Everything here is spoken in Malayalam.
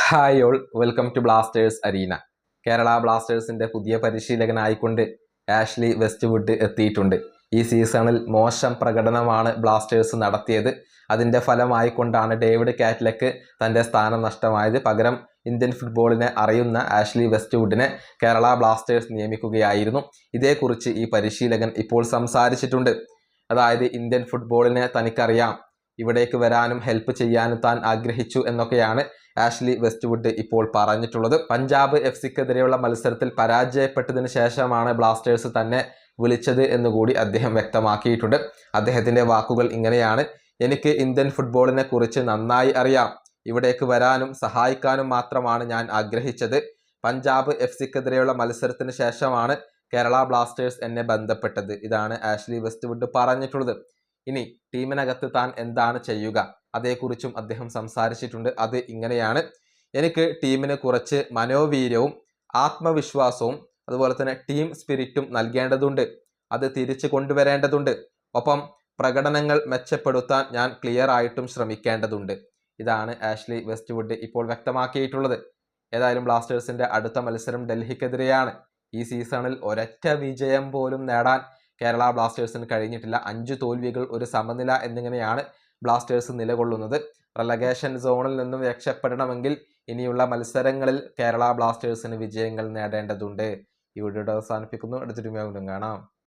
Hi all, welcome to Blasters arena. Kerala ബ്ലാസ്റ്റേഴ്സിന്റെ പുതിയ പരിശീലകനായിക്കൊണ്ട് ആഷ്ലി വെസ്റ്റ്വുഡ് എത്തിയിട്ടുണ്ട്. ഈ സീസണിൽ മോശം പ്രകടനമാണ് ബ്ലാസ്റ്റേഴ്സ് നടത്തിയത്. അതിൻ്റെ ഫലമായിക്കൊണ്ടാണ് ഡേവിഡ് കാറ്റ്ലക്ക് തൻ്റെ സ്ഥാനം നഷ്ടമായത്. പകരം ഇന്ത്യൻ ഫുട്ബോളിനെ അറിയുന്ന ആഷ്ലി വെസ്റ്റ്വുഡിനെ കേരള ബ്ലാസ്റ്റേഴ്സ് നിയമിക്കുകയായിരുന്നു. ഇതേക്കുറിച്ച് ഈ പരിശീലകൻ ഇപ്പോൾ സംസാരിച്ചിട്ടുണ്ട്. അതായത് ഇന്ത്യൻ ഫുട്ബോളിനെ തനിക്കറിയാം, ഇവിടേക്ക് വരാനും ഹെൽപ്പ് ചെയ്യാനും താൻ ആഗ്രഹിച്ചു എന്നൊക്കെയാണ് ആഷ്ലി വെസ്റ്റ്വുഡ് ഇപ്പോൾ പറഞ്ഞിട്ടുള്ളത്. പഞ്ചാബ് എഫ്സിക്കെതിരെയുള്ള മത്സരത്തിൽ പരാജയപ്പെട്ടതിന് ശേഷമാണ് ബ്ലാസ്റ്റേഴ്സ് തന്നെ വിളിച്ചത് എന്നുകൂടി അദ്ദേഹം വ്യക്തമാക്കിയിട്ടുണ്ട്. അദ്ദേഹത്തിൻ്റെ വാക്കുകൾ ഇങ്ങനെയാണ്: എനിക്ക് ഇന്ത്യൻ ഫുട്ബോളിനെ കുറിച്ച് നന്നായി അറിയാം. ഇവിടേക്ക് വരാനും സഹായിക്കാനും മാത്രമാണ് ഞാൻ ആഗ്രഹിച്ചത്. പഞ്ചാബ് എഫ്സിക്കെതിരെയുള്ള മത്സരത്തിന് ശേഷമാണ് കേരള ബ്ലാസ്റ്റേഴ്സ് എന്നെ ബന്ധപ്പെട്ടത്. ഇതാണ് ആഷ്ലി വെസ്റ്റ്വുഡ് പറഞ്ഞിട്ടുള്ളത്. ഇനി ടീമിനകത്ത് താൻ എന്താണ് ചെയ്യുക, അതേക്കുറിച്ചും അദ്ദേഹം സംസാരിച്ചിട്ടുണ്ട്. അത് ഇങ്ങനെയാണ്: എനിക്ക് ടീമിന് കുറച്ച് മനോവീര്യവും ആത്മവിശ്വാസവും അതുപോലെ തന്നെ ടീം സ്പിരിറ്റും നൽകേണ്ടതുണ്ട്. അത് തിരിച്ചു കൊണ്ടുവരേണ്ടതുണ്ട്. ഒപ്പം പ്രകടനങ്ങൾ മെച്ചപ്പെടുത്താൻ ഞാൻ ക്ലിയർ ആയിട്ടും ശ്രമിക്കേണ്ടതുണ്ട്. ഇതാണ് ആഷ്ലി വെസ്റ്റ്വുഡ് ഇപ്പോൾ വ്യക്തമാക്കിയിട്ടുള്ളത്. ഏതായാലും ബ്ലാസ്റ്റേഴ്സിന്റെ അടുത്ത മത്സരം ഡൽഹിക്കെതിരെയാണ്. ഈ സീസണിൽ ഒരൊറ്റ വിജയം പോലും നേടാൻ കേരള ബ്ലാസ്റ്റേഴ്സിന് കഴിഞ്ഞിട്ടില്ല. 5 തോൽവികൾ, ഒരു സമനില എന്നിങ്ങനെയാണ് ബ്ലാസ്റ്റേഴ്സ് നിലകൊള്ളുന്നത്. റെലഗേഷൻ സോണിൽ നിന്നും രക്ഷപ്പെടണമെങ്കിൽ ഇനിയുള്ള മത്സരങ്ങളിൽ കേരള ബ്ലാസ്റ്റേഴ്സിന് വിജയങ്ങൾ നേടേണ്ടതുണ്ട്. ഈ വീഡിയോ അവസാനിപ്പിക്കുന്നു. അടുത്തൊരു വീഡിയോ കാണാം.